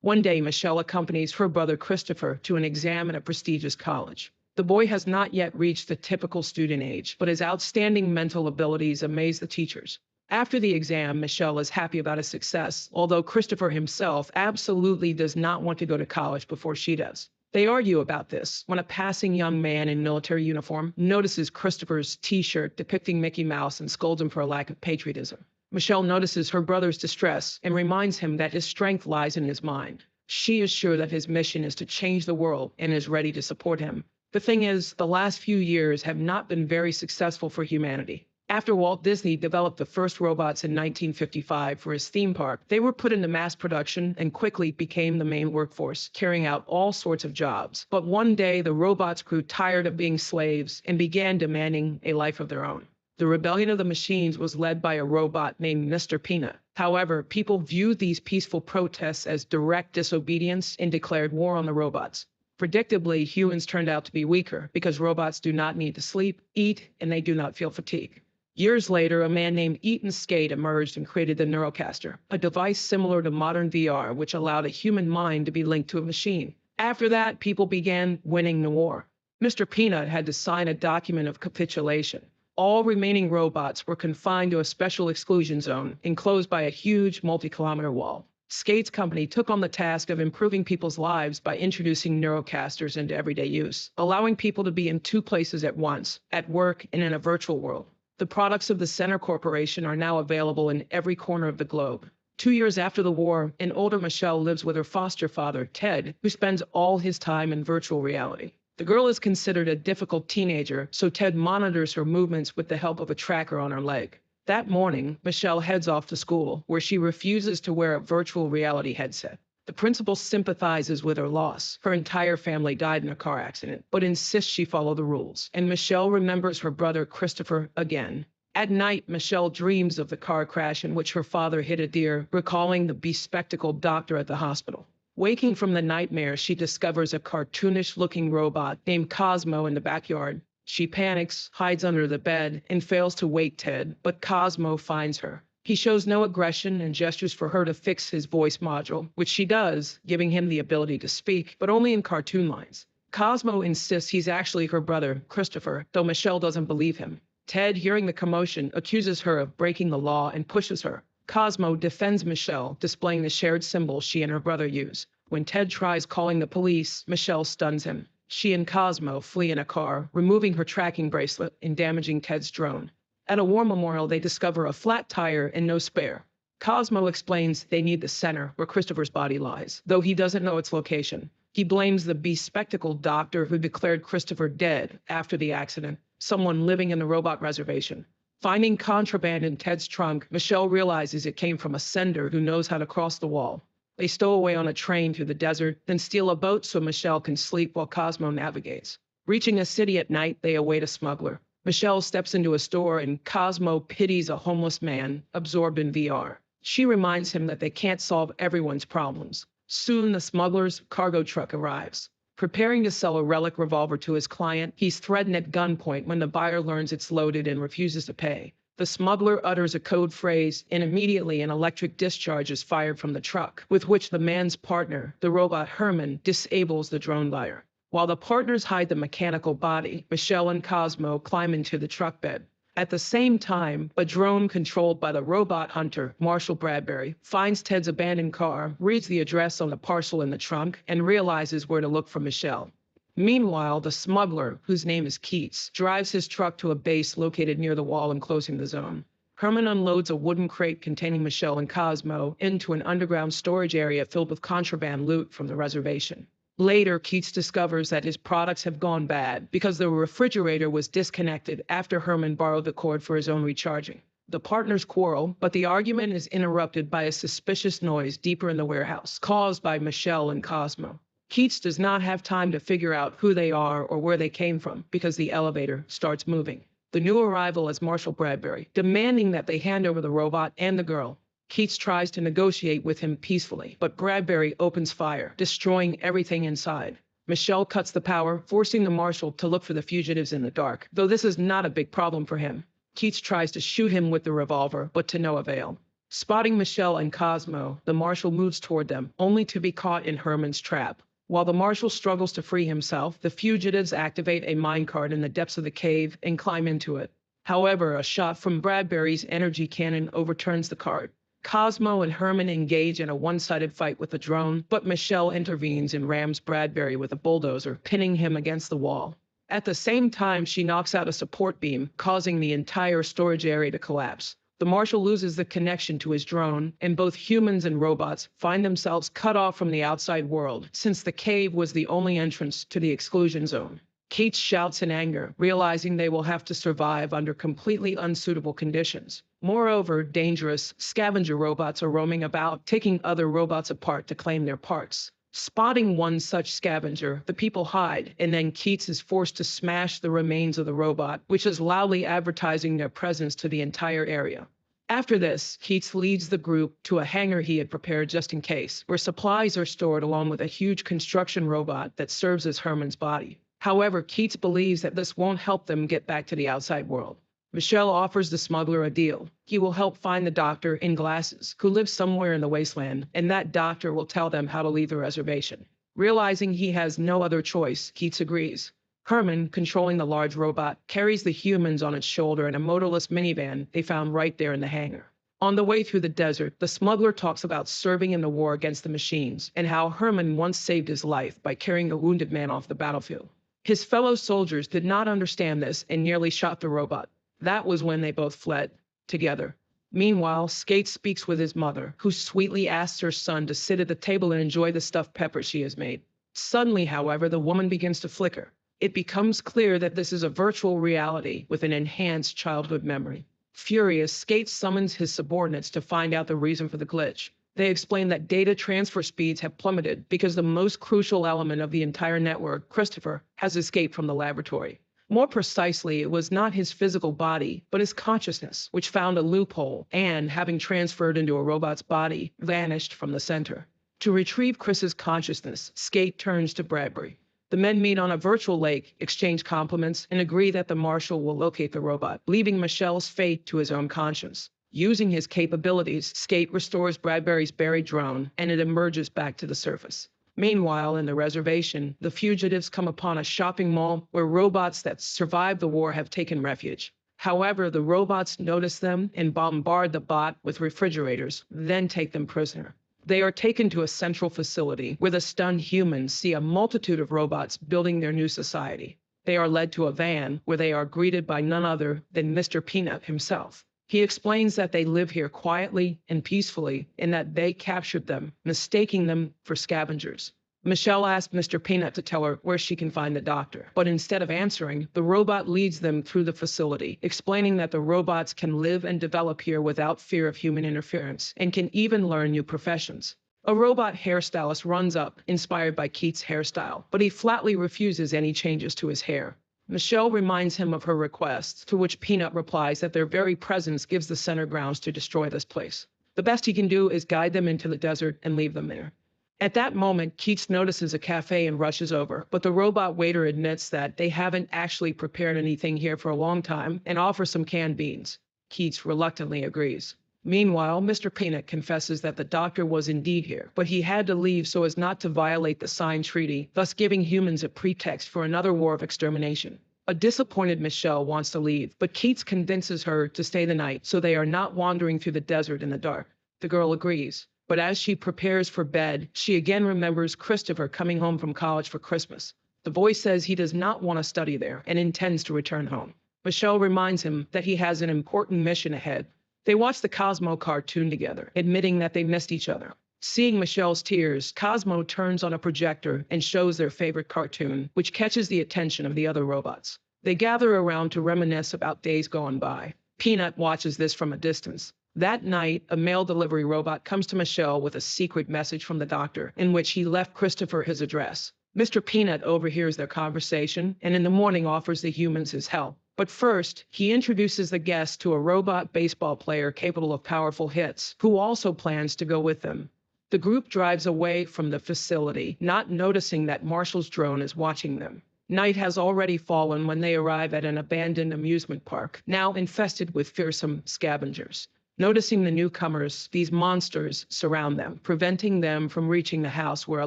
One day, Michelle accompanies her brother Christopher to an exam at a prestigious college. The boy has not yet reached the typical student age, but his outstanding mental abilities amaze the teachers. After the exam, Michelle is happy about his success, although Christopher himself absolutely does not want to go to college before she does. They argue about this when a passing young man in military uniform notices Christopher's t-shirt depicting Mickey Mouse and scolds him for a lack of patriotism. Michelle notices her brother's distress and reminds him that his strength lies in his mind. She is sure that his mission is to change the world and is ready to support him. The thing is, the last few years have not been very successful for humanity. After Walt Disney developed the first robots in 1955 for his theme park, they were put into mass production and quickly became the main workforce, carrying out all sorts of jobs. But one day, the robots grew tired of being slaves and began demanding a life of their own. The rebellion of the machines was led by a robot named Mr. Peanut. However, people viewed these peaceful protests as direct disobedience and declared war on the robots. Predictably, humans turned out to be weaker because robots do not need to sleep, eat, and they do not feel fatigue. Years later, a man named Eaton Skate emerged and created the Neurocaster, a device similar to modern VR which allowed a human mind to be linked to a machine. After that, people began winning the war. Mr. Peanut had to sign a document of capitulation. All remaining robots were confined to a special exclusion zone, enclosed by a huge multi-kilometer wall. Skate's company took on the task of improving people's lives by introducing Neurocasters into everyday use, allowing people to be in two places at once, at work and in a virtual world. The products of the Center Corporation are now available in every corner of the globe. 2 years after the war, an older Michelle lives with her foster father, Ted, who spends all his time in virtual reality. The girl is considered a difficult teenager, so Ted monitors her movements with the help of a tracker on her leg. That morning, Michelle heads off to school, where she refuses to wear a virtual reality headset. The principal sympathizes with her loss. Her entire family died in a car accident, but insists she follow the rules. And Michelle remembers her brother Christopher again. At night, Michelle dreams of the car crash in which her father hit a deer, recalling the bespectacled doctor at the hospital. Waking from the nightmare, she discovers a cartoonish-looking robot named Cosmo in the backyard. She panics, hides under the bed, and fails to wake Ted, but Cosmo finds her. He shows no aggression and gestures for her to fix his voice module, which she does, giving him the ability to speak, but only in cartoon lines. Cosmo insists he's actually her brother, Christopher, though Michelle doesn't believe him. Ted, hearing the commotion, accuses her of breaking the law and pushes her. Cosmo defends Michelle, displaying the shared symbol she and her brother use. When Ted tries calling the police, Michelle stuns him. She and Cosmo flee in a car, removing her tracking bracelet and damaging Ted's drone. At a war memorial, they discover a flat tire and no spare. Cosmo explains they need the center where Christopher's body lies, though he doesn't know its location. He blames the bespectacled doctor who declared Christopher dead after the accident, someone living in the robot reservation. Finding contraband in Ted's trunk, Michelle realizes it came from a sender who knows how to cross the wall. They stow away on a train through the desert, then steal a boat so Michelle can sleep while Cosmo navigates. Reaching a city at night, they await a smuggler. Michelle steps into a store and Cosmo pities a homeless man, absorbed in VR. She reminds him that they can't solve everyone's problems. Soon, the smuggler's cargo truck arrives. Preparing to sell a relic revolver to his client, he's threatened at gunpoint when the buyer learns it's loaded and refuses to pay. The smuggler utters a code phrase, and immediately an electric discharge is fired from the truck, with which the man's partner, the robot Herman, disables the drone buyer. While the partners hide the mechanical body, Michelle and Cosmo climb into the truck bed. At the same time, a drone controlled by the robot hunter, Marshall Bradbury, finds Ted's abandoned car, reads the address on the parcel in the trunk, and realizes where to look for Michelle. Meanwhile, the smuggler, whose name is Keats, drives his truck to a base located near the wall enclosing the zone. Herman unloads a wooden crate containing Michelle and Cosmo into an underground storage area filled with contraband loot from the reservation. Later, Keats discovers that his products have gone bad because the refrigerator was disconnected after Herman borrowed the cord for his own recharging. The partners quarrel, but the argument is interrupted by a suspicious noise deeper in the warehouse, caused by Michelle and Cosmo. Keats does not have time to figure out who they are or where they came from because the elevator starts moving. The new arrival is Marshall Bradbury, demanding that they hand over the robot and the girl. Keats tries to negotiate with him peacefully, but Bradbury opens fire, destroying everything inside. Michelle cuts the power, forcing the marshal to look for the fugitives in the dark, though this is not a big problem for him. Keats tries to shoot him with the revolver, but to no avail. Spotting Michelle and Cosmo, the marshal moves toward them, only to be caught in Herman's trap. While the marshal struggles to free himself, the fugitives activate a minecart in the depths of the cave and climb into it. However, a shot from Bradbury's energy cannon overturns the cart. Cosmo and Herman engage in a one-sided fight with the drone, but Michelle intervenes and rams Bradbury with a bulldozer, pinning him against the wall. At the same time, she knocks out a support beam, causing the entire storage area to collapse. The marshal loses the connection to his drone, and both humans and robots find themselves cut off from the outside world, since the cave was the only entrance to the exclusion zone. Keats shouts in anger, realizing they will have to survive under completely unsuitable conditions. Moreover, dangerous scavenger robots are roaming about, taking other robots apart to claim their parts. Spotting one such scavenger, the people hide, and then Keats is forced to smash the remains of the robot, which is loudly advertising their presence to the entire area. After this, Keats leads the group to a hangar he had prepared just in case, where supplies are stored along with a huge construction robot that serves as Herman's body. However, Keats believes that this won't help them get back to the outside world. Michelle offers the smuggler a deal. He will help find the doctor in glasses, who lives somewhere in the wasteland, and that doctor will tell them how to leave the reservation. Realizing he has no other choice, Keats agrees. Herman, controlling the large robot, carries the humans on its shoulder in a motorless minivan they found right there in the hangar. On the way through the desert, the smuggler talks about serving in the war against the machines and how Herman once saved his life by carrying a wounded man off the battlefield. His fellow soldiers did not understand this and nearly shot the robot. That was when they both fled together. Meanwhile, Skate speaks with his mother, who sweetly asks her son to sit at the table and enjoy the stuffed pepper she has made. Suddenly, however, the woman begins to flicker. It becomes clear that this is a virtual reality with an enhanced childhood memory. Furious, Skate summons his subordinates to find out the reason for the glitch. They explain that data transfer speeds have plummeted because the most crucial element of the entire network, Christopher, has escaped from the laboratory. More precisely, it was not his physical body, but his consciousness, which found a loophole and, having transferred into a robot's body, vanished from the center. To retrieve Chris's consciousness, Skate turns to Bradbury. The men meet on a virtual lake, exchange compliments, and agree that the marshal will locate the robot, leaving Michelle's fate to his own conscience. Using his capabilities, Skate restores Bradbury's buried drone, and it emerges back to the surface. Meanwhile, in the reservation, the fugitives come upon a shopping mall where robots that survived the war have taken refuge. However, the robots notice them and bombard the bot with refrigerators, then take them prisoner. They are taken to a central facility where the stunned humans see a multitude of robots building their new society. They are led to a van where they are greeted by none other than Mr. Peanut himself. He explains that they live here quietly and peacefully and that they captured them, mistaking them for scavengers. Michelle asks Mr. Peanut to tell her where she can find the doctor, but instead of answering, the robot leads them through the facility, explaining that the robots can live and develop here without fear of human interference and can even learn new professions. A robot hairstylist runs up, inspired by Keats' hairstyle, but he flatly refuses any changes to his hair. Michelle reminds him of her request, to which Peanut replies that their very presence gives the center grounds to destroy this place. The best he can do is guide them into the desert and leave them there. At that moment, Keats notices a cafe and rushes over, but the robot waiter admits that they haven't actually prepared anything here for a long time and offers some canned beans. Keats reluctantly agrees. Meanwhile, Mr. Peanut confesses that the doctor was indeed here, but he had to leave so as not to violate the signed treaty, thus giving humans a pretext for another war of extermination. A disappointed Michelle wants to leave, but Keats convinces her to stay the night so they are not wandering through the desert in the dark. The girl agrees, but as she prepares for bed, she again remembers Christopher coming home from college for Christmas. The boy says he does not want to study there and intends to return home. Michelle reminds him that he has an important mission ahead. They watch the Cosmo cartoon together, admitting that they missed each other. Seeing Michelle's tears, Cosmo turns on a projector and shows their favorite cartoon, which catches the attention of the other robots. They gather around to reminisce about days gone by. Peanut watches this from a distance. That night, a mail delivery robot comes to Michelle with a secret message from the doctor, in which he left Christopher his address. Mr. Peanut overhears their conversation and in the morning offers the humans his help. But first, he introduces the guest to a robot baseball player capable of powerful hits, who also plans to go with them. The group drives away from the facility, not noticing that Marshall's drone is watching them. Night has already fallen when they arrive at an abandoned amusement park, now infested with fearsome scavengers. Noticing the newcomers, these monsters surround them, preventing them from reaching the house where a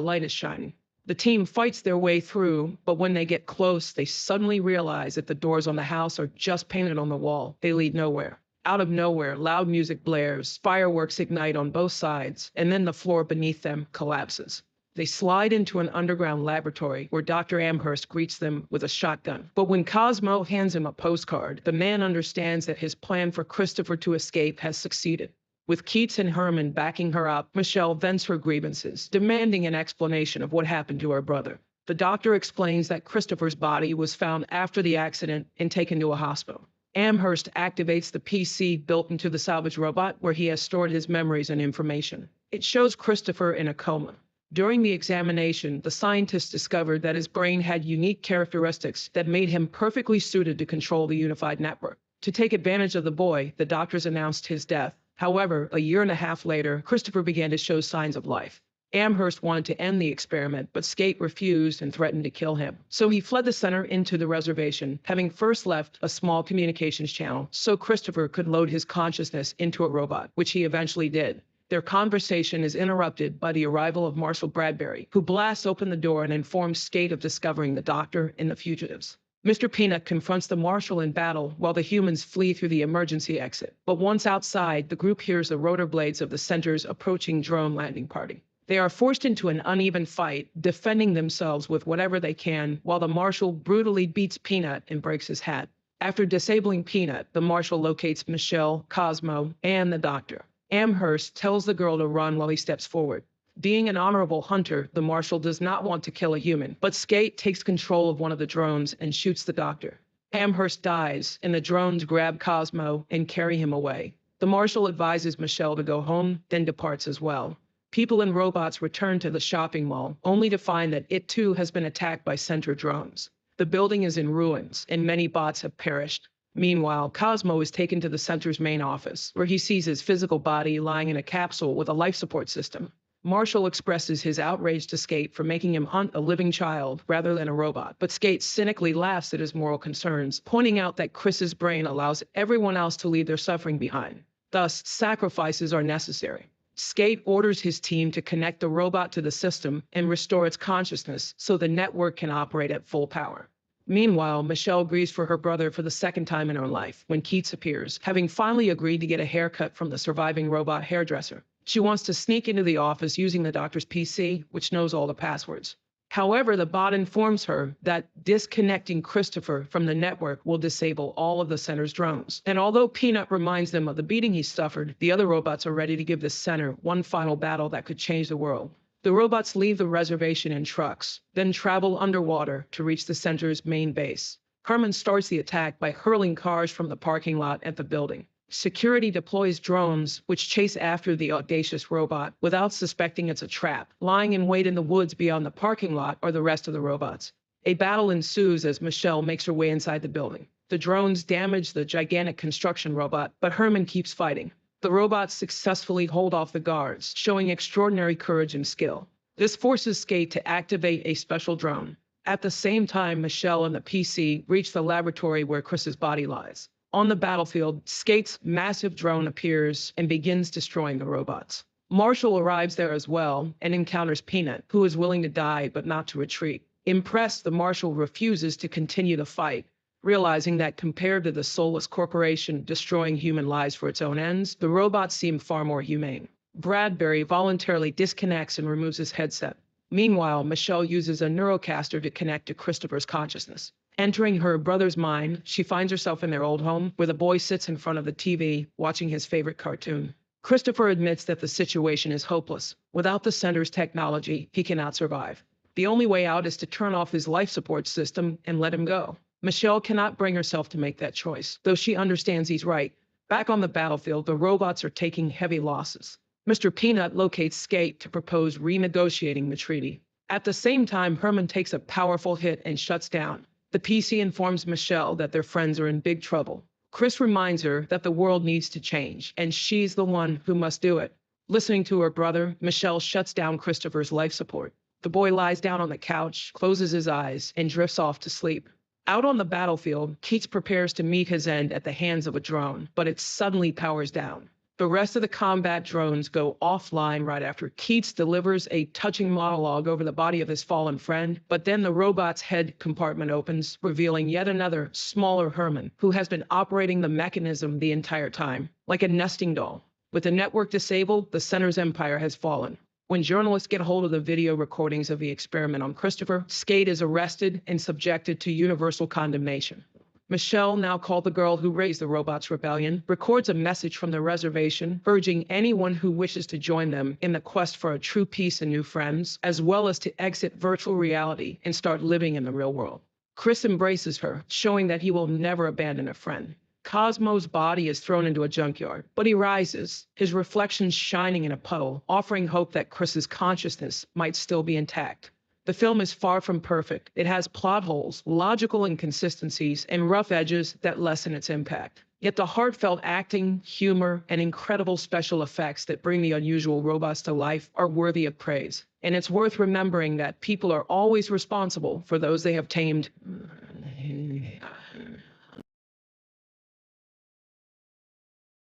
light is shining. The team fights their way through, but when they get close, they suddenly realize that the doors on the house are just painted on the wall. They lead nowhere. Out of nowhere, loud music blares, fireworks ignite on both sides, and then the floor beneath them collapses. They slide into an underground laboratory where Dr. Amherst greets them with a shotgun. But when Cosmo hands him a postcard, the man understands that his plan for Christopher to escape has succeeded. With Keats and Herman backing her up, Michelle vents her grievances, demanding an explanation of what happened to her brother. The doctor explains that Christopher's body was found after the accident and taken to a hospital. Amherst activates the PC built into the salvage robot where he has stored his memories and information. It shows Christopher in a coma. During the examination, the scientists discovered that his brain had unique characteristics that made him perfectly suited to control the unified network. To take advantage of the boy, the doctors announced his death. However, a year and a half later, Christopher began to show signs of life. Amherst wanted to end the experiment, but Skate refused and threatened to kill him. So he fled the center into the reservation, having first left a small communications channel so Christopher could load his consciousness into a robot, which he eventually did. Their conversation is interrupted by the arrival of Marshal Bradbury, who blasts open the door and informs Skate of discovering the doctor and the fugitives. Mr. Peanut confronts the marshal in battle while the humans flee through the emergency exit. But once outside, the group hears the rotor blades of the center's approaching drone landing party. They are forced into an uneven fight, defending themselves with whatever they can, while the marshal brutally beats Peanut and breaks his hat. After disabling Peanut, the marshal locates Michelle, Cosmo, and the doctor. Amherst tells the girl to run while he steps forward. Being an honorable hunter, the marshal does not want to kill a human, but Skate takes control of one of the drones and shoots the doctor. Amherst dies, and the drones grab Cosmo and carry him away. The marshal advises Michelle to go home, then departs as well. People and robots return to the shopping mall, only to find that it too has been attacked by center drones. The building is in ruins, and many bots have perished. Meanwhile, Cosmo is taken to the center's main office, where he sees his physical body lying in a capsule with a life support system. Marshall expresses his outrage to Skate for making him hunt a living child rather than a robot, but Skate cynically laughs at his moral concerns, pointing out that Chris's brain allows everyone else to leave their suffering behind. Thus, sacrifices are necessary. Skate orders his team to connect the robot to the system and restore its consciousness so the network can operate at full power. Meanwhile, Michelle grieves for her brother for the second time in her life when Keats appears, having finally agreed to get a haircut from the surviving robot hairdresser. She wants to sneak into the office using the doctor's PC, which knows all the passwords. However, the bot informs her that disconnecting Christopher from the network will disable all of the center's drones. And although Peanut reminds them of the beating he suffered, the other robots are ready to give the center one final battle that could change the world. The robots leave the reservation in trucks, then travel underwater to reach the center's main base. Herman starts the attack by hurling cars from the parking lot at the building. Security deploys drones, which chase after the audacious robot without suspecting it's a trap. Lying in wait in the woods beyond the parking lot are the rest of the robots. A battle ensues as Michelle makes her way inside the building. The drones damage the gigantic construction robot, but Herman keeps fighting. The robots successfully hold off the guards, showing extraordinary courage and skill. This forces Skate to activate a special drone. At the same time, Michelle and the PC reach the laboratory where Chris's body lies. On the battlefield, Skate's massive drone appears and begins destroying the robots. Marshall arrives there as well and encounters Peanut, who is willing to die but not to retreat. Impressed, the Marshal refuses to continue the fight, realizing that compared to the soulless corporation destroying human lives for its own ends, the robots seem far more humane. Bradbury voluntarily disconnects and removes his headset. Meanwhile, Michelle uses a neurocaster to connect to Christopher's consciousness. Entering her brother's mind, she finds herself in their old home, where the boy sits in front of the TV, watching his favorite cartoon. Christopher admits that the situation is hopeless. Without the center's technology, he cannot survive. The only way out is to turn off his life support system and let him go. Michelle cannot bring herself to make that choice, though she understands he's right. Back on the battlefield, the robots are taking heavy losses. Mr. Peanut locates Skate to propose renegotiating the treaty. At the same time, Herman takes a powerful hit and shuts down. The PC informs Michelle that their friends are in big trouble. Chris reminds her that the world needs to change, and she's the one who must do it. Listening to her brother, Michelle shuts down Christopher's life support. The boy lies down on the couch, closes his eyes, and drifts off to sleep. Out on the battlefield, Keats prepares to meet his end at the hands of a drone, but it suddenly powers down. The rest of the combat drones go offline right after Keats delivers a touching monologue over the body of his fallen friend, but then the robot's head compartment opens, revealing yet another, smaller Herman, who has been operating the mechanism the entire time, like a nesting doll. With the network disabled, the center's empire has fallen. When journalists get hold of the video recordings of the experiment on Christopher, Skate is arrested and subjected to universal condemnation. Michelle, now called the girl who raised the robot's rebellion, records a message from the reservation urging anyone who wishes to join them in the quest for a true peace and new friends, as well as to exit virtual reality and start living in the real world. Chris embraces her, showing that he will never abandon a friend. Cosmo's body is thrown into a junkyard, but he rises, his reflection shining in a puddle, offering hope that Chris's consciousness might still be intact. The film is far from perfect. It has plot holes, logical inconsistencies, and rough edges that lessen its impact. Yet the heartfelt acting, humor, and incredible special effects that bring the unusual robots to life are worthy of praise. And it's worth remembering that people are always responsible for those they have tamed.